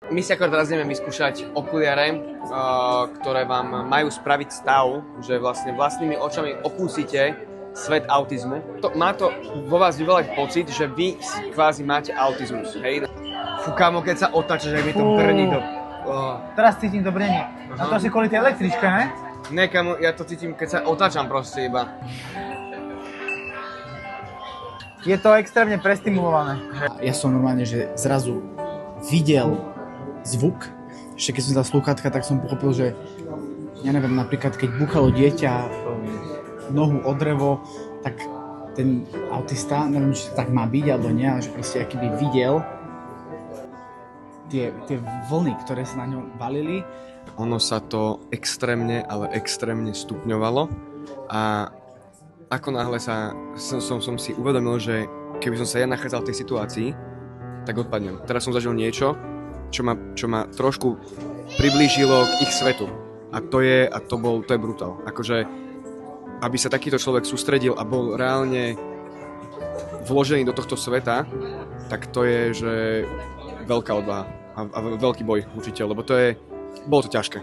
My si ako teraz ideme vyskúšať okuliare, ktoré vám majú spraviť stav, že vlastne vlastnými očami opustíte svet autizmu. Má to vo vás vyvolať pocit, že vy kvázi máte autizmus, hej? Fú, kámo, keď sa otáčaš, že mi to brní do... Teraz cítim to brenie. A to asi kvôli tej električke, ne? Ne, kámo, ja to cítim, keď sa otáčam proste iba. Je to extrémne prestimulované. Ja som normálne, že zrazu videl zvuk. Ešte keď som dal slúchatka, tak som pochopil, že ja neviem, napríklad keď búchalo dieťa nohu o drevo, tak ten autista, neviem, či tak má byť alebo nie, ale že proste akýby videl tie vlny, ktoré sa na ňom valili. Ono sa to extrémne, ale extrémne stupňovalo a ako náhle som si uvedomil, že keby som sa ja nachádzal v tej situácii, tak odpadnem. Teraz som zažil niečo, čo ma trošku priblížilo k ich svetu. A to je brutál. Akože, aby sa takýto človek sústredil a bol reálne vložený do tohto sveta, tak to je, že veľká odvaha a veľký boj určite, lebo bolo to ťažké.